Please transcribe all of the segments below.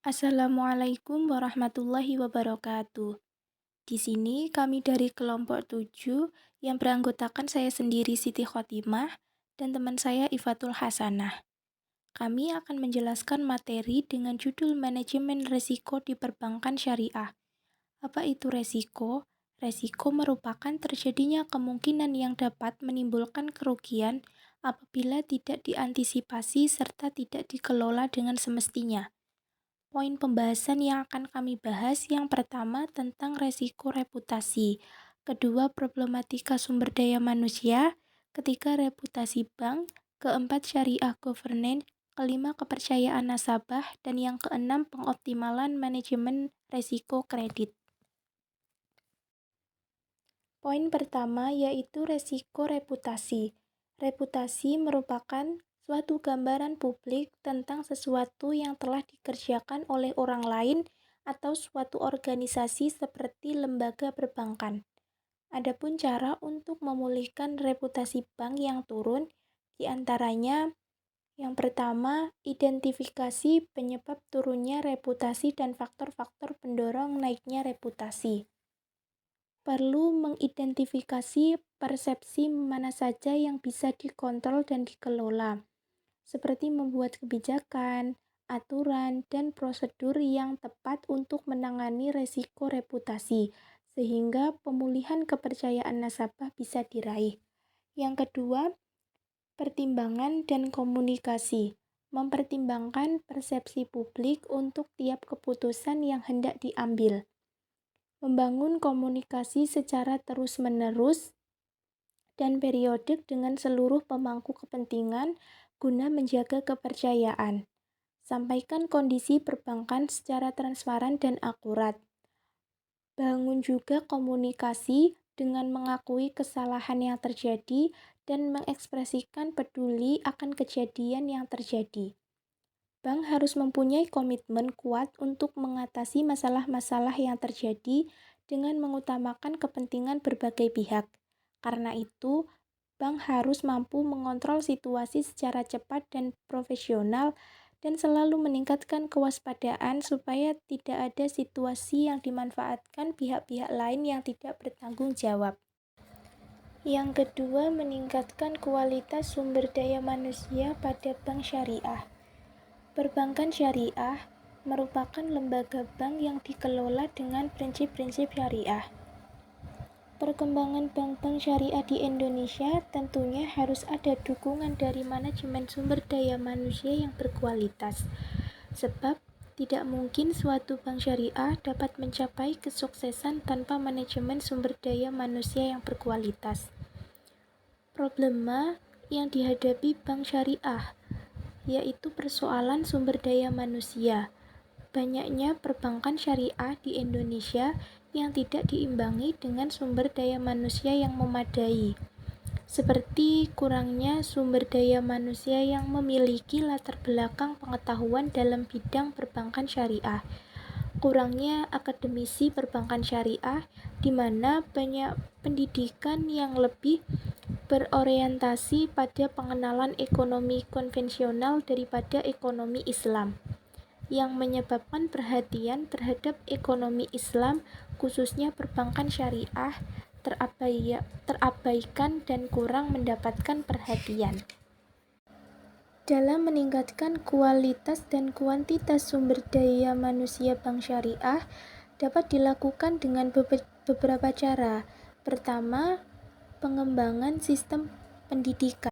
Assalamualaikum warahmatullahi wabarakatuh. Di sini kami dari kelompok 7 yang beranggotakan saya sendiri Siti Khotimah dan teman saya Ifatul Hasanah. Kami akan menjelaskan materi dengan judul Manajemen Resiko di Perbankan Syariah. Apa itu resiko? Resiko merupakan terjadinya kemungkinan yang dapat menimbulkan kerugian apabila tidak diantisipasi serta tidak dikelola dengan semestinya. Poin pembahasan yang akan kami bahas yang pertama tentang resiko reputasi, kedua problematika sumber daya manusia, ketiga reputasi bank, keempat syariah governance, kelima kepercayaan nasabah, dan yang keenam pengoptimalan manajemen resiko kredit. Poin pertama yaitu resiko reputasi. Reputasi merupakan suatu gambaran publik tentang sesuatu yang telah dikerjakan oleh orang lain atau suatu organisasi seperti lembaga perbankan. Adapun cara untuk memulihkan reputasi bank yang turun, diantaranya yang pertama, identifikasi penyebab turunnya reputasi dan faktor-faktor pendorong naiknya reputasi. Perlu mengidentifikasi persepsi mana saja yang bisa dikontrol dan dikelola, seperti membuat kebijakan, aturan, dan prosedur yang tepat untuk menangani resiko reputasi, sehingga pemulihan kepercayaan nasabah bisa diraih. Yang kedua, pertimbangan dan komunikasi. Mempertimbangkan persepsi publik untuk tiap keputusan yang hendak diambil. Membangun komunikasi secara terus-menerus dan periodik dengan seluruh pemangku kepentingan guna menjaga kepercayaan. Sampaikan kondisi perbankan secara transparan dan akurat. Bangun juga komunikasi dengan mengakui kesalahan yang terjadi dan mengekspresikan peduli akan kejadian yang terjadi. Bank harus mempunyai komitmen kuat untuk mengatasi masalah-masalah yang terjadi dengan mengutamakan kepentingan berbagai pihak. Karena itu, bank harus mampu mengontrol situasi secara cepat dan profesional dan selalu meningkatkan kewaspadaan supaya tidak ada situasi yang dimanfaatkan pihak-pihak lain yang tidak bertanggung jawab. Yang kedua, meningkatkan kualitas sumber daya manusia pada bank syariah. Perbankan syariah merupakan lembaga bank yang dikelola dengan prinsip-prinsip syariah. Perkembangan bank-bank syariah di Indonesia tentunya harus ada dukungan dari manajemen sumber daya manusia yang berkualitas. Sebab tidak mungkin suatu bank syariah dapat mencapai kesuksesan tanpa manajemen sumber daya manusia yang berkualitas. Problema yang dihadapi bank syariah yaitu persoalan sumber daya manusia. Banyaknya perbankan syariah di Indonesia yang tidak diimbangi dengan sumber daya manusia yang memadai, seperti kurangnya sumber daya manusia yang memiliki latar belakang pengetahuan dalam bidang perbankan syariah, kurangnya akademisi perbankan syariah, di mana banyak pendidikan yang lebih berorientasi pada pengenalan ekonomi konvensional daripada ekonomi Islam, yang menyebabkan perhatian terhadap ekonomi Islam, khususnya perbankan syariah, terabaikan dan kurang mendapatkan perhatian. Dalam meningkatkan kualitas dan kuantitas sumber daya manusia bank syariah dapat dilakukan dengan beberapa cara. Pertama, pengembangan sistem pendidikan.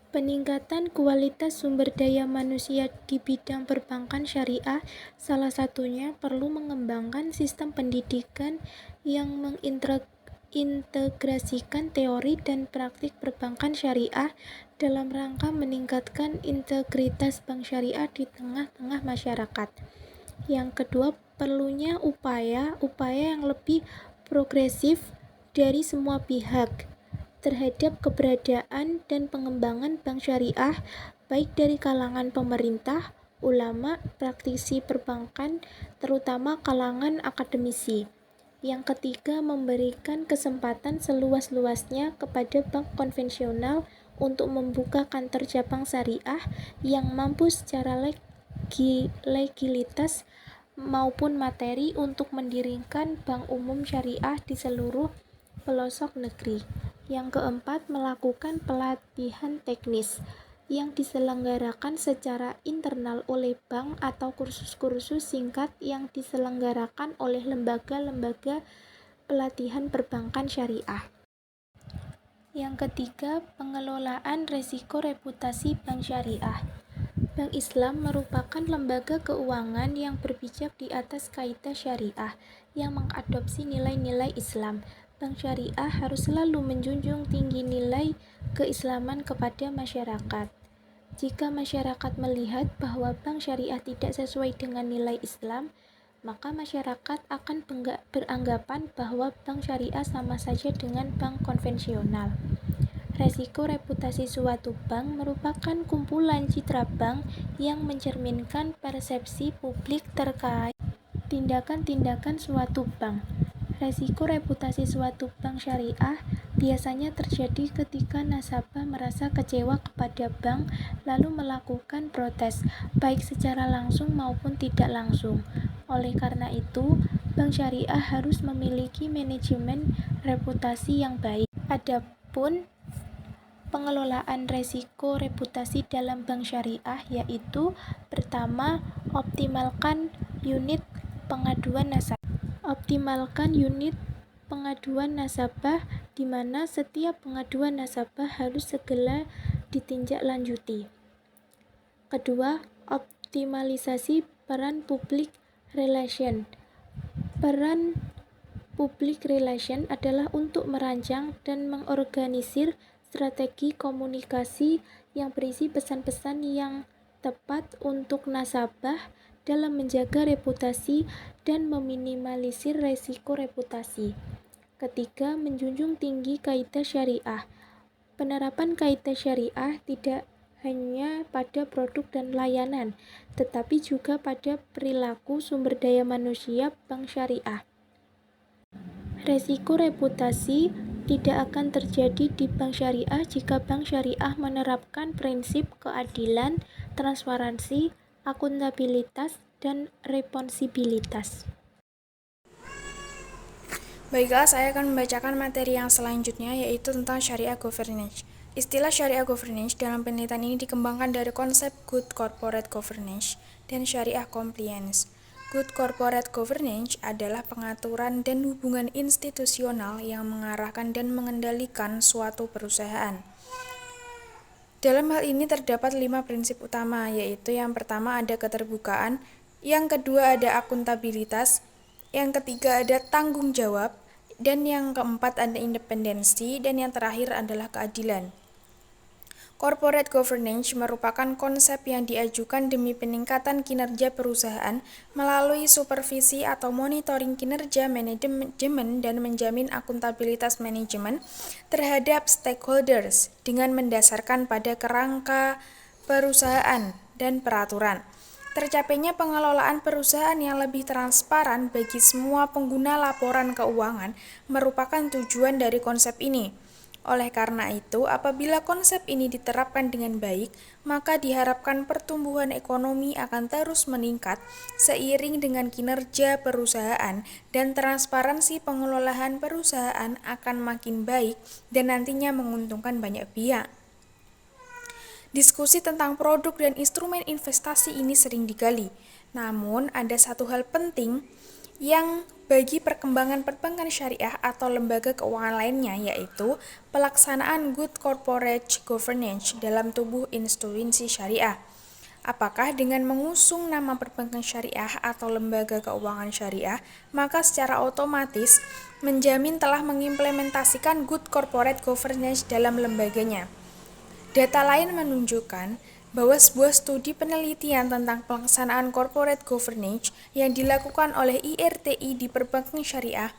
Peningkatan kualitas sumber daya manusia di bidang perbankan syariah salah satunya perlu mengembangkan sistem pendidikan yang mengintegrasikan teori dan praktik perbankan syariah dalam rangka meningkatkan integritas bank syariah di tengah-tengah masyarakat. Yang kedua, perlunya upaya yang lebih progresif dari semua pihak terhadap keberadaan dan pengembangan bank syariah, baik dari kalangan pemerintah, ulama, praktisi perbankan, terutama kalangan akademisi. Yang ketiga, memberikan kesempatan seluas-luasnya kepada bank konvensional untuk membuka kantor cabang syariah yang mampu secara legalitas maupun materi untuk mendirikan bank umum syariah di seluruh pelosok negeri. Yang keempat, melakukan pelatihan teknis yang diselenggarakan secara internal oleh bank atau kursus-kursus singkat yang diselenggarakan oleh lembaga-lembaga pelatihan perbankan syariah. Yang ketiga, pengelolaan resiko reputasi bank syariah. Bank Islam merupakan lembaga keuangan yang berpijak di atas kaidah syariah yang mengadopsi nilai-nilai Islam. Bank syariah harus selalu menjunjung tinggi nilai keislaman kepada masyarakat. Jika masyarakat melihat bahwa bank syariah tidak sesuai dengan nilai Islam, maka masyarakat akan beranggapan bahwa bank syariah sama saja dengan bank konvensional. Resiko reputasi suatu bank merupakan kumpulan citra bank yang mencerminkan persepsi publik terkait tindakan-tindakan suatu bank. Resiko reputasi suatu bank syariah biasanya terjadi ketika nasabah merasa kecewa kepada bank lalu melakukan protes, baik secara langsung maupun tidak langsung. Oleh karena itu, bank syariah harus memiliki manajemen reputasi yang baik. Adapun pengelolaan resiko reputasi dalam bank syariah yaitu pertama, optimalkan unit pengaduan nasabah. Optimalkan unit pengaduan nasabah di mana setiap pengaduan nasabah harus segera ditindaklanjuti. Kedua, optimalisasi peran public relation. Peran public relation adalah untuk merancang dan mengorganisir strategi komunikasi yang berisi pesan-pesan yang tepat untuk nasabah dalam menjaga reputasi dan meminimalisir resiko reputasi. Ketiga, menjunjung tinggi kaidah syariah. Penerapan kaidah syariah tidak hanya pada produk dan layanan, tetapi juga pada perilaku sumber daya manusia bank syariah. Resiko reputasi tidak akan terjadi di bank syariah jika bank syariah menerapkan prinsip keadilan, transparansi, akuntabilitas, dan responsibilitas. Baiklah, saya akan membacakan materi yang selanjutnya, yaitu tentang syariah governance. Istilah syariah governance dalam penelitian ini dikembangkan dari konsep good corporate governance dan syariah compliance. Good corporate governance adalah pengaturan dan hubungan institusional yang mengarahkan dan mengendalikan suatu perusahaan. Dalam hal ini terdapat 5 prinsip utama, yaitu yang pertama ada keterbukaan, yang kedua ada akuntabilitas, yang ketiga ada tanggung jawab, dan yang keempat ada independensi, dan yang terakhir adalah keadilan. Corporate governance merupakan konsep yang diajukan demi peningkatan kinerja perusahaan melalui supervisi atau monitoring kinerja manajemen dan menjamin akuntabilitas manajemen terhadap stakeholders dengan mendasarkan pada kerangka perusahaan dan peraturan. Tercapainya pengelolaan perusahaan yang lebih transparan bagi semua pengguna laporan keuangan merupakan tujuan dari konsep ini. Oleh karena itu, apabila konsep ini diterapkan dengan baik, maka diharapkan pertumbuhan ekonomi akan terus meningkat seiring dengan kinerja perusahaan dan transparansi pengelolaan perusahaan akan makin baik dan nantinya menguntungkan banyak pihak. Diskusi tentang produk dan instrumen investasi ini sering digali. Namun, ada satu hal penting yang bagi perkembangan perbankan syariah atau lembaga keuangan lainnya, yaitu pelaksanaan good corporate governance dalam tubuh institusi syariah. Apakah dengan mengusung nama perbankan syariah atau lembaga keuangan syariah, maka secara otomatis menjamin telah mengimplementasikan good corporate governance dalam lembaganya? Data lain menunjukkan bahwa sebuah studi penelitian tentang pelaksanaan corporate governance yang dilakukan oleh IRTI di perbankan syariah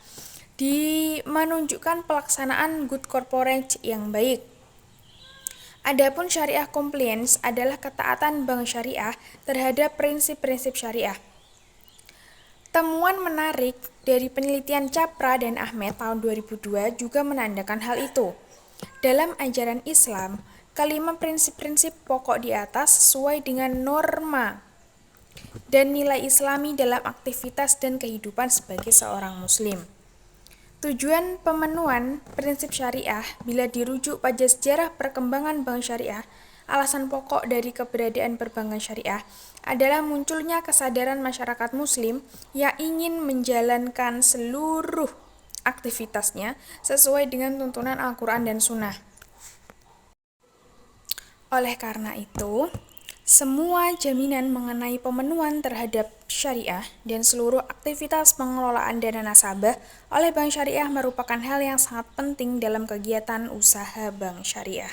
menunjukkan pelaksanaan good corporate yang baik. Adapun syariah compliance adalah ketaatan bank syariah terhadap prinsip-prinsip syariah. Temuan menarik dari penelitian Capra dan Ahmed tahun 2002 juga menandakan hal itu. Dalam ajaran Islam, kelima prinsip-prinsip pokok di atas sesuai dengan norma dan nilai Islami dalam aktivitas dan kehidupan sebagai seorang Muslim. Tujuan pemenuhan prinsip syariah bila dirujuk pada sejarah perkembangan bank syariah, alasan pokok dari keberadaan perbankan syariah adalah munculnya kesadaran masyarakat Muslim yang ingin menjalankan seluruh aktivitasnya sesuai dengan tuntunan Al-Quran dan Sunnah. Oleh karena itu, semua jaminan mengenai pemenuhan terhadap syariah dan seluruh aktivitas pengelolaan dana nasabah oleh bank syariah merupakan hal yang sangat penting dalam kegiatan usaha bank syariah.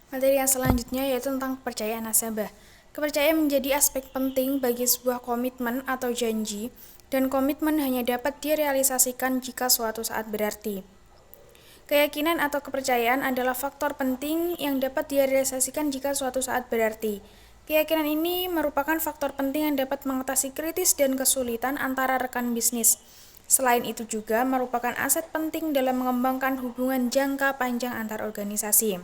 Materi yang selanjutnya yaitu tentang kepercayaan nasabah. Kepercayaan menjadi aspek penting bagi sebuah komitmen atau janji, dan komitmen hanya dapat direalisasikan jika suatu saat berarti. Keyakinan atau kepercayaan adalah faktor penting yang dapat direalisasikan jika suatu saat berarti. Keyakinan ini merupakan faktor penting yang dapat mengatasi kritis dan kesulitan antara rekan bisnis. Selain itu juga merupakan aset penting dalam mengembangkan hubungan jangka panjang antar organisasi.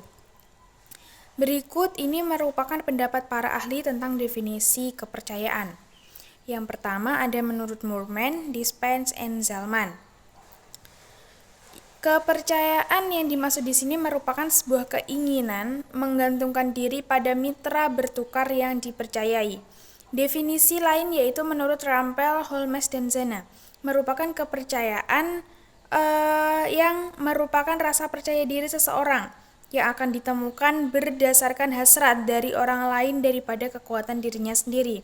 Berikut ini merupakan pendapat para ahli tentang definisi kepercayaan. Yang pertama ada menurut Moorman, Dispenza, and Zalman. Kepercayaan yang dimaksud di sini merupakan sebuah keinginan menggantungkan diri pada mitra bertukar yang dipercayai. Definisi lain yaitu menurut Rampel, Holmes, dan Zana, merupakan kepercayaan yang merupakan rasa percaya diri seseorang yang akan ditemukan berdasarkan hasrat dari orang lain daripada kekuatan dirinya sendiri.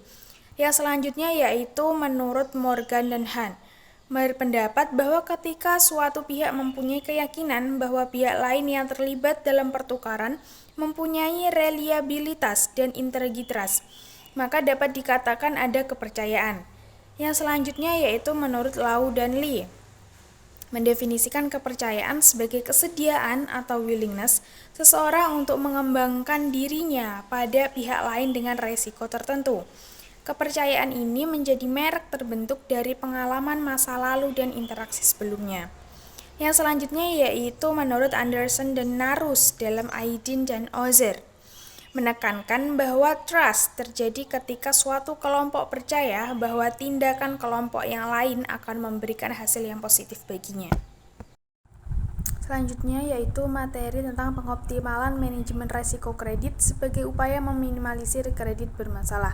Yang selanjutnya yaitu menurut Morgan dan Hahn, berpendapat bahwa ketika suatu pihak mempunyai keyakinan bahwa pihak lain yang terlibat dalam pertukaran mempunyai reliabilitas dan integritas, maka dapat dikatakan ada kepercayaan. Yang selanjutnya yaitu menurut Lau dan Lee, mendefinisikan kepercayaan sebagai kesediaan atau willingness seseorang untuk mengembangkan dirinya pada pihak lain dengan resiko tertentu. Kepercayaan ini menjadi merek terbentuk dari pengalaman masa lalu dan interaksi sebelumnya. Yang selanjutnya yaitu menurut Anderson dan Narus dalam Aydin dan Ozer, menekankan bahwa trust terjadi ketika suatu kelompok percaya bahwa tindakan kelompok yang lain akan memberikan hasil yang positif baginya. Selanjutnya yaitu materi tentang pengoptimalan manajemen risiko kredit sebagai upaya meminimalisir kredit bermasalah.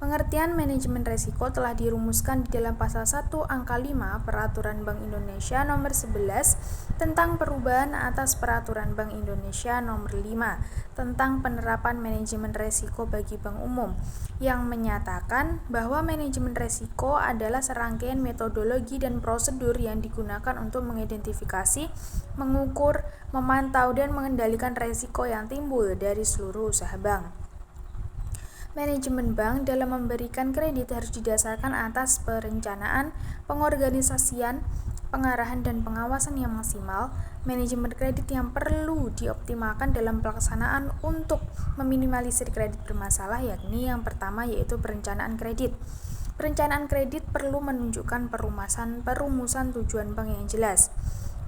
Pengertian manajemen risiko telah dirumuskan di dalam pasal 1 angka 5 Peraturan Bank Indonesia nomor 11 tentang perubahan atas Peraturan Bank Indonesia nomor 5 tentang penerapan manajemen risiko bagi bank umum, yang menyatakan bahwa manajemen risiko adalah serangkaian metodologi dan prosedur yang digunakan untuk mengidentifikasi, mengukur, memantau, dan mengendalikan risiko yang timbul dari seluruh usaha bank. Manajemen bank dalam memberikan kredit harus didasarkan atas perencanaan, pengorganisasian, pengarahan, dan pengawasan yang maksimal. Manajemen kredit yang perlu dioptimalkan dalam pelaksanaan untuk meminimalisir kredit bermasalah yakni yang pertama yaitu perencanaan kredit. Perencanaan kredit perlu menunjukkan perumusan tujuan bank yang jelas,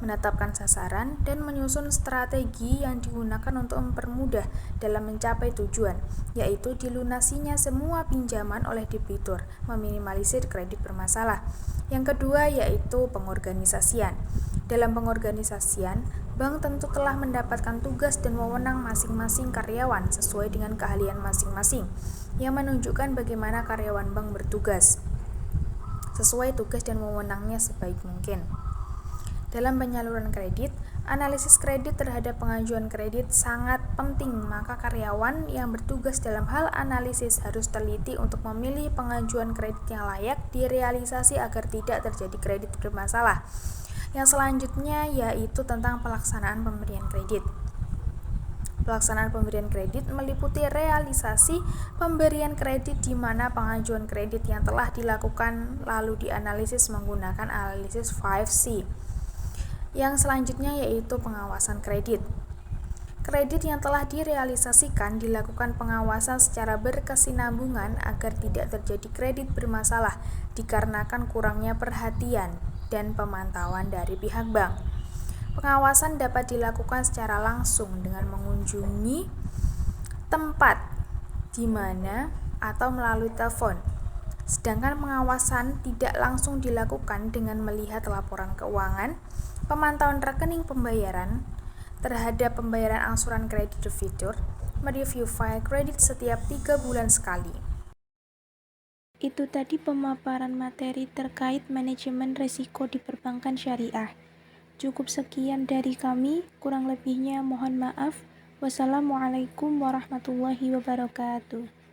menetapkan sasaran, dan menyusun strategi yang digunakan untuk mempermudah dalam mencapai tujuan, yaitu dilunasinya semua pinjaman oleh debitur, meminimalisir kredit bermasalah. Yang kedua yaitu pengorganisasian. Dalam pengorganisasian, bank tentu telah mendapatkan tugas dan wewenang masing-masing karyawan sesuai dengan keahlian masing-masing, yang menunjukkan bagaimana karyawan bank bertugas sesuai tugas dan wewenangnya sebaik mungkin. Dalam penyaluran kredit, analisis kredit terhadap pengajuan kredit sangat penting, maka karyawan yang bertugas dalam hal analisis harus teliti untuk memilih pengajuan kredit yang layak direalisasi agar tidak terjadi kredit bermasalah. Yang selanjutnya yaitu tentang pelaksanaan pemberian kredit. Pelaksanaan pemberian kredit meliputi realisasi pemberian kredit di mana pengajuan kredit yang telah dilakukan lalu dianalisis menggunakan analisis 5C. Yang selanjutnya yaitu pengawasan kredit. Kredit yang telah direalisasikan dilakukan pengawasan secara berkesinambungan agar tidak terjadi kredit bermasalah dikarenakan kurangnya perhatian dan pemantauan dari pihak bank. Pengawasan dapat dilakukan secara langsung dengan mengunjungi tempat di mana atau melalui telepon. Sedangkan pengawasan tidak langsung dilakukan dengan melihat laporan keuangan, pemantauan rekening pembayaran terhadap pembayaran angsuran kredit debitur, mereview file kredit setiap 3 bulan sekali. Itu tadi pemaparan materi terkait manajemen risiko di perbankan syariah. Cukup sekian dari kami, kurang lebihnya mohon maaf. Wassalamualaikum warahmatullahi wabarakatuh.